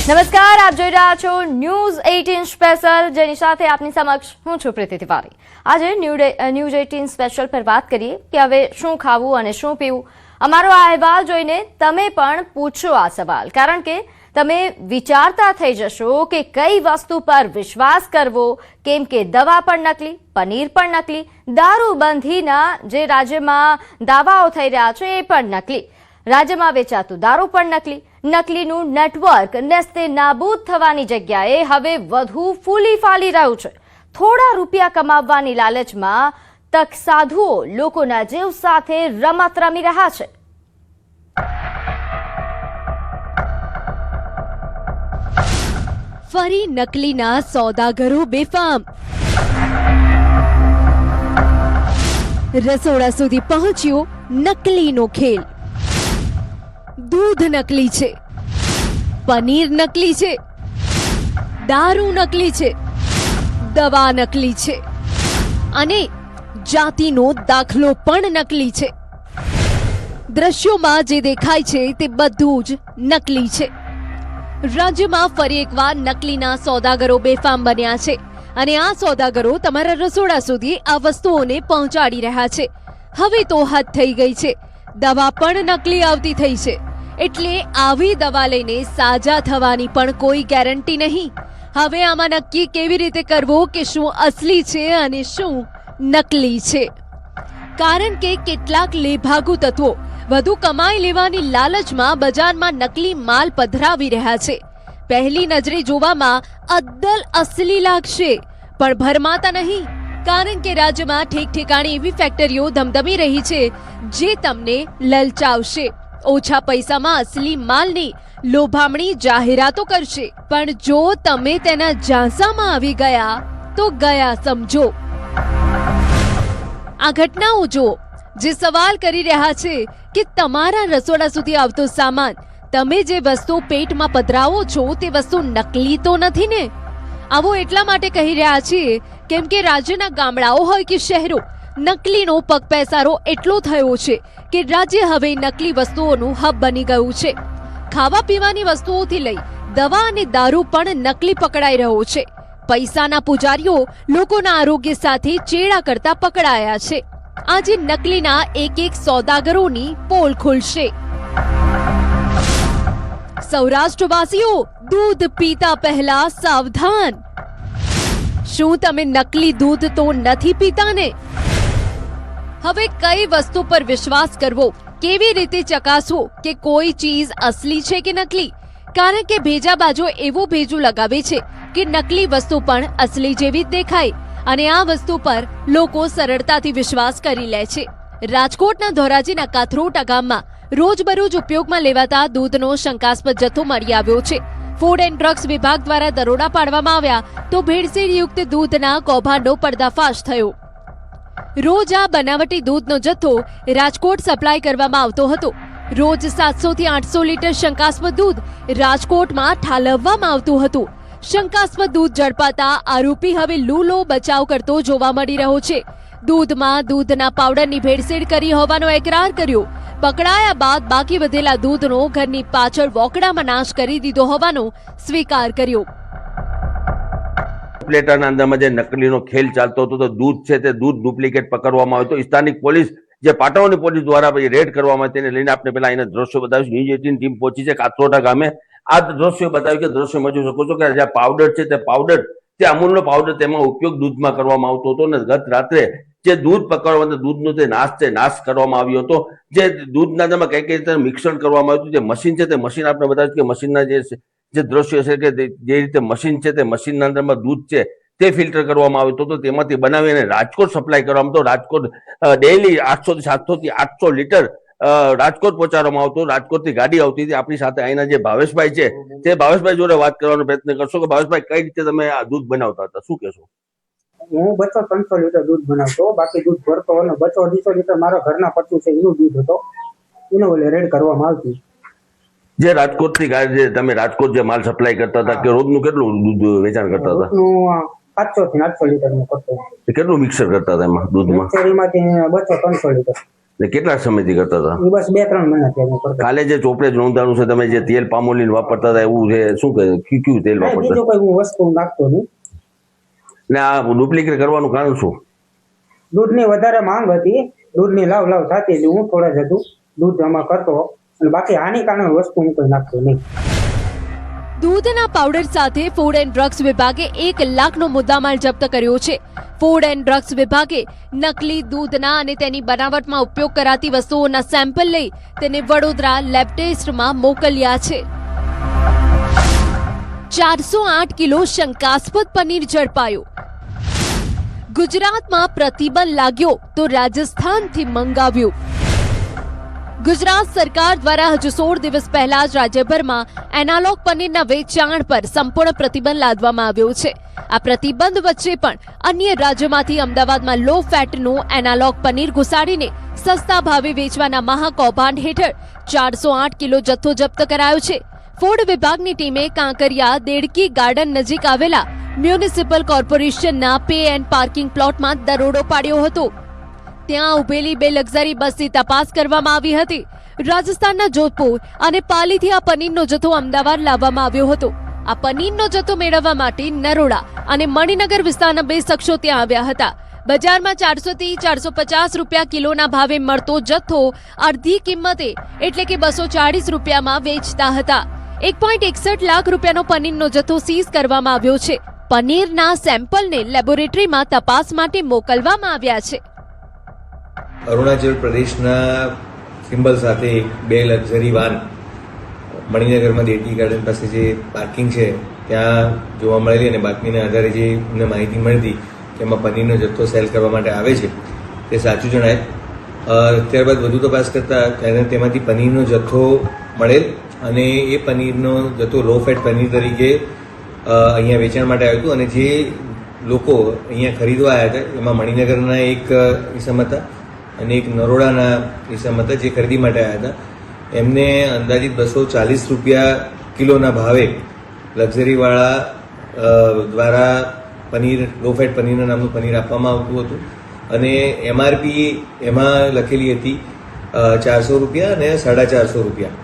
નમસ્કાર, આપ જોઈ રહ્યા છો ન્યૂઝ 18 સ્પેશિયલ, જેની સાથે આપની સમક્ષ હું છું પ્રીતિ તિવારી। આજે ન્યૂઝ 18 સ્પેશિયલ પર વાત કરીએ કે હવે શું ખાવું અને શું પીવું। અમારો આ અહેવાલ જોઈને તમે પણ પૂછો આ સવાલ, કારણ કે તમે વિચારતા થઈ જશો કે કઈ વસ્તુ પર વિશ્વાસ કરવો, કેમ કે દવા પણ નકલી, પનીર પણ નકલી, દારૂબંધીના જે રાજ્યમાં દાવાઓ થઈ રહ્યા છે એ પણ નકલી, રાજ્યમાં વેચાતું દારૂ પણ નકલી, નકલીનું નેટવર્ક નેસ્તે નાબૂદ થવાની જગ્યાએ હવે વધુ ફૂલી ફાલી રહ્યું છે। થોડા રૂપિયા કમાવવાની લાલચમાં તક સાધુઓ લોકોના જીવ સાથે રમત રમી રહ્યા છે। ફરી નકલીના સોદાગરો બેફામ, રસોડા સુધી પહોંચ્યો નકલીનો ખેલ। દૂધ નકલી છે, પનીર નકલી છે, દારૂ નકલી છે, દવા નકલી છે અને જાતિનો દાખલો પણ નકલી છે। દ્રશ્યોમાં જે દેખાય છે તે બધું જ નકલી છે। રાજ્યમાં ફરી એકવાર નકલીના સોદાગરો બેફામ બન્યા છે અને આ સોદાગરો તમારા રસોડા સુધી આ વસ્તુઓને પહોંચાડી રહ્યા છે। હવે તો હદ થઈ ગઈ છે, દવા પણ નકલી આવતી થઈ છે, એટલે આવી દવા લઈને સાજા થવાની પણ કોઈ ગેરંટી નહીં। હવે આમાં નક્કી કેવી રીતે કરવું કે શું અસલી છે અને શું નકલી છે, કારણ કે કેટલાક લેભાગુ તત્વો વધુ કમાઈ લેવાની લાલચમાં બજારમાં નકલી માલ પધરાવી રહ્યા છે। પહેલી નજરે જોવામાં અદ્દલ અસલી લાગશે, પણ ભરમાતા નહીં, કારણ કે રાજ્યમાં ઠેક ઠેકાણે એવી ફેક્ટરીઓ ધમધમી રહી છે જે તમને લલચાવશે, ઓછા પૈસામાં અસલી માલની લોભામણી જાહેરાતો કરશે, પણ જો તમે તેના ઝાંસામાં આવી ગયા તો ગયા સમજો। આ ઘટનાઓ જો જે સવાલ કરી રહ્યા છે કે તમારા રસોડા સુધી આવતો સામાન, તમે જે વસ્તુ પેટમાં પધરાવો છો તે વસ્તુ નકલી તો નથી ને? આવો એટલા માટે કહી રહ્યા છીએ કેમ કે રાજ્યના ગામડાઓ હોય કે શહેરો, નકલીનો પગપેસારો એટલો થયો છે કે રાજ્ય હવે નકલી વસ્તુઓનું હબ બની ગયું છે। ખાવા પીવાની વસ્તુઓથી લઈ દવા અને દારૂ પણ નકલી પકડાઈ રહ્યો છે। પૈસાના પૂજારીઓ લોકોના આરોગ્ય સાથે ચેડા કરતા પકડાયા છે। આજે નકલીના એક એક સોદાગરોની પોલ ખુલશે। સૌરાષ્ટ્રવાસીઓ, દૂધ પીતા પહેલા સાવધાન। શું તમે નકલી દૂધ તો નથી પીતા ને? હવે કઈ વસ્તુ પર વિશ્વાસ કરવો, કેવી રીતે ચકાસવો કે કોઈ ચીજ અસલી છે કે નકલી, કારણ કે ભેજાબાજો એવું ભેજું લગાવે છે કે નકલી વસ્તુ પણ અસલી જેવી જ દેખાય અને આ વસ્તુ પર લોકો સરળતાથી વિશ્વાસ કરી લે છે। રાજકોટના ધોરાજીના કાથરોટા ગામમાં રોજબરોજ ઉપયોગમાં લેવાતા દૂધનો શંકાસ્પદ જથ્થો મળી આવ્યો છે। ફૂડ એન્ડ ડ્રગ્સ વિભાગ દ્વારા દરોડા પાડવામાં આવ્યા તો ભેળસેળયુક્ત દૂધના કૌભાંડનો પર્દાફાશ થયો। રોજ આ બનાવટી દૂધનો જથ્થો રાજકોટ સપ્લાય કરવામાં આવતો હતો। રોજ 700 થી 800 લીટર શંકાસ્પદ દૂધ રાજકોટમાં ઠાલવવામાં આવતું હતું। શંકાસ્પદ દૂધ ઝડપાતા આરોપી હવે લૂલો બચાવ કરતો જોવા મળી રહ્યો છે। દૂધમાં દૂધના પાવડરની ભેળસેળ કરી હોવાનો એકરાર કર્યો। પકડાયા બાદ બાકી વધેલા દૂધનો ઘરની પાછળ વોકડામાં નાશ કરી દીધો હોવાનો સ્વીકાર કર્યો। પ્લેટાના અંદરમાં જે નકલીનો ખેલ ચાલતો હતો, તો દૂધ છે તે દૂધ ડુપ્લિકેટ પકડવામાં આવ્યો હતો। સ્થાનિક પોલીસ, જે પાટણની પોલીસ દ્વારા રેડ કરવામાં તેને લઈને આપણે પેલા એના દ્રશ્યો બતાવ્યું। ન્યૂઝ 18 ટીમ પહોંચી છે કાથરોટા ગામે। આ દ્રશ્યો બતાવ્યું કે દ્રશ્યોમાં જોઈ શકો છો કે જે પાવડર છે તે પાવડર, તે અમૂલનો પાવડર, તેમાં ઉપયોગ દૂધમાં કરવામાં આવતો હતો અને ગત રાત્રે જે દૂધ પકડવાનો દૂધનો તે નાશ કરવામાં આવ્યો હતો। જે દૂધના અંદરમાં કઈ રીતે મિશ્રણ કરવામાં આવ્યું હતું, જે મશીન છે તે મશીન આપણે બતાવ્યું કે મશીનના જે દ્રશ્યો છે કે જે રીતે મશીન છે તે મશીનના અંદરમાં દૂધ છે તે ફિલ્ટર કરવામાં આવ્યું હતું, તેમાંથી બનાવીને રાજકોટ સપ્લાય કરવામાં આવતો। રાજકોટ ડેઈલી 800 થી 700 થી 800 લીટર રાજકોટ પહોંચાડવામાં આવતો। રાજકોટથી ગાડી આવતી હતી। આપણી સાથે અહીંના જે ભાવેશભાઈ છે તે ભાવેશભાઈ જોડે વાત કરવાનો પ્રયત્ન કરશો કે ભાવેશભાઈ, કઈ રીતે તમે આ દૂધ બનાવતા હતા, શું કહેશો? હું 200-300 લીટર દૂધ બનાવતો, બાકી દૂધ ભરતો અને 200-200 લીટર મારા ઘરના પચ્યું છે એનું દૂધ હતો, એનો રેડ કરવામાં આવતી। જે રાજકોટથી ગાડી તમે રાજકોટ જે માલ સપ્લાય કરતા હતા કે રોજનું કેટલું દૂધ વેચાણ કરતા હતા? 500 થી 800 લીટર નું કરતો। કેટલું મિક્સર કરતા હતા એમાં દૂધમાં? મિક્સર એમાંથી 200-300 લીટર। ને કેટલા સમયથી કરતા હતા? એ બસ 2-3 મહિનાથી અમે કરતા. કાલે જે ચોપડે જ નોંધાણું છે તમે જે તેલ પામોલીન વાપરતા હતા એવું છે, શું કહે કયું તેલ નહીં, વાપરતા? બીજું કોઈ હું વસ્તુ નાખતો નહીં. ને આ ડુપ્લિકેટ કરવાનું કારણ શું? દૂધની વધારે માંગ હતી, દૂધની લાવ થતી એટલે હું થોડા જ હતું દૂધ આમાં કરતો, અને બાકી હાનિકારક વસ્તુ હું કોઈ નાખતો નહીં. દૂધના પાવડર સાથે ફૂડ એન્ડ ડ્રગ્સ વિભાગે 1 લાખનો મુદ્દામાલ જપ્ત કર્યો છે. ફૂડ એન્ડ ડ્રગ્સ વિભાગે નકલી દૂધના અને તેની બનાવટમાં ઉપયોગ કરાતી વસ્તુઓના સેમ્પલ લઈ તેને વડોદરા લેબ ટેસ્ટમાં મોકલ્યા છે. 408 કિલો શંકાસ્પદ પનીર ઝડપાયું. ગુજરાતમાં પ્રતિબંધ લાગ્યો તો રાજસ્થાનથી મંગાવ્યું. ગુજરાત સરકાર દ્વારા હજુ 16 દિવસ પહેલા જ રાજ્યભરમાં એનાલોગ પનીરના વેચાણ પર સંપૂર્ણ પ્રતિબંધ લાદવામાં આવ્યો છે. આ પ્રતિબંધ વચ્ચે પણ અન્ય રાજ્યોમાંથી અમદાવાદમાં લો ફેટનું એનાલોગ પનીર ઘુસાડીને સસ્તા ભાવે વેચવાના મહાકૌભાંડ હેઠળ 408 કિલો જથ્થો જપ્ત કરાયો છે. ફૂડ વિભાગની ટીમે કાંકરિયા દેડકી ગાર્ડન નજીક આવેલા મ્યુનિસિપલ કોર્પોરેશનના પે એન્ડ પાર્કિંગ પ્લોટમાં દરોડો પાડ્યો હતો. ત્યાં ઉભેલી 2 લક્ઝરી બસની તપાસ કરવામાં આવી હતી. રાજસ્થાનના જોધપુર અને પાલીથી આ પનીરનો જથ્થો અમદાવાદ લાવવામાં આવ્યો હતો. આ પનીરનો જથ્થો મેળવવા માટે નરોડા અને મણિનગર વિસ્તારના 2 શખ્સો ત્યાં આવ્યા હતા. બજારમાં 400 થી 450 રૂપિયા કિલોના ભાવે મળતો જથ્થો અડધી કિંમતે એટલે કે 240 રૂપિયામાં વેચતા હતા. 1.61 લાખ રૂપિયાનો પનીરનો જથ્થો સીઝ કરવામાં આવ્યો છે. પનીરના સેમ્પલને લેબોરેટરીમાં તપાસ માટે મોકલવામાં આવ્યા છે. અરુણાચલ પ્રદેશના સિમ્બલ સાથે 2 લક્ઝરી વાન મણિનગરમાં દેડકી ગાર્ડન પાસે જે પાર્કિંગ છે ત્યાં જોવા મળેલી, અને બાતમીના આધારે જે અમને માહિતી મળી હતી કે એમાં પનીરનો જથ્થો સેલ કરવા માટે આવે છે તે સાચું જણાય. ત્યારબાદ વધુ તપાસ કરતા તેમાંથી પનીરનો જથ્થો મળેલ, અને એ પનીરનો જથ્થો લો ફેટ પનીર તરીકે અહીંયા વેચાણ માટે આવ્યું હતું. અને જે લોકો અહીંયા ખરીદવા આવ્યા હતા એમાં મણિનગરના એક ઇસમ હતા અને એક નરોડાના ઇસમ હતા જે ખરીદી માટે આવ્યા હતા. એમને અંદાજિત 240 રૂપિયા કિલોના ભાવે લક્ઝરીવાળા દ્વારા પનીર લો ફેટ પનીરના નામનું પનીર આપવામાં આવતું હતું, અને MRP એમાં લખેલી હતી 400 રૂપિયા અને 450 રૂપિયા.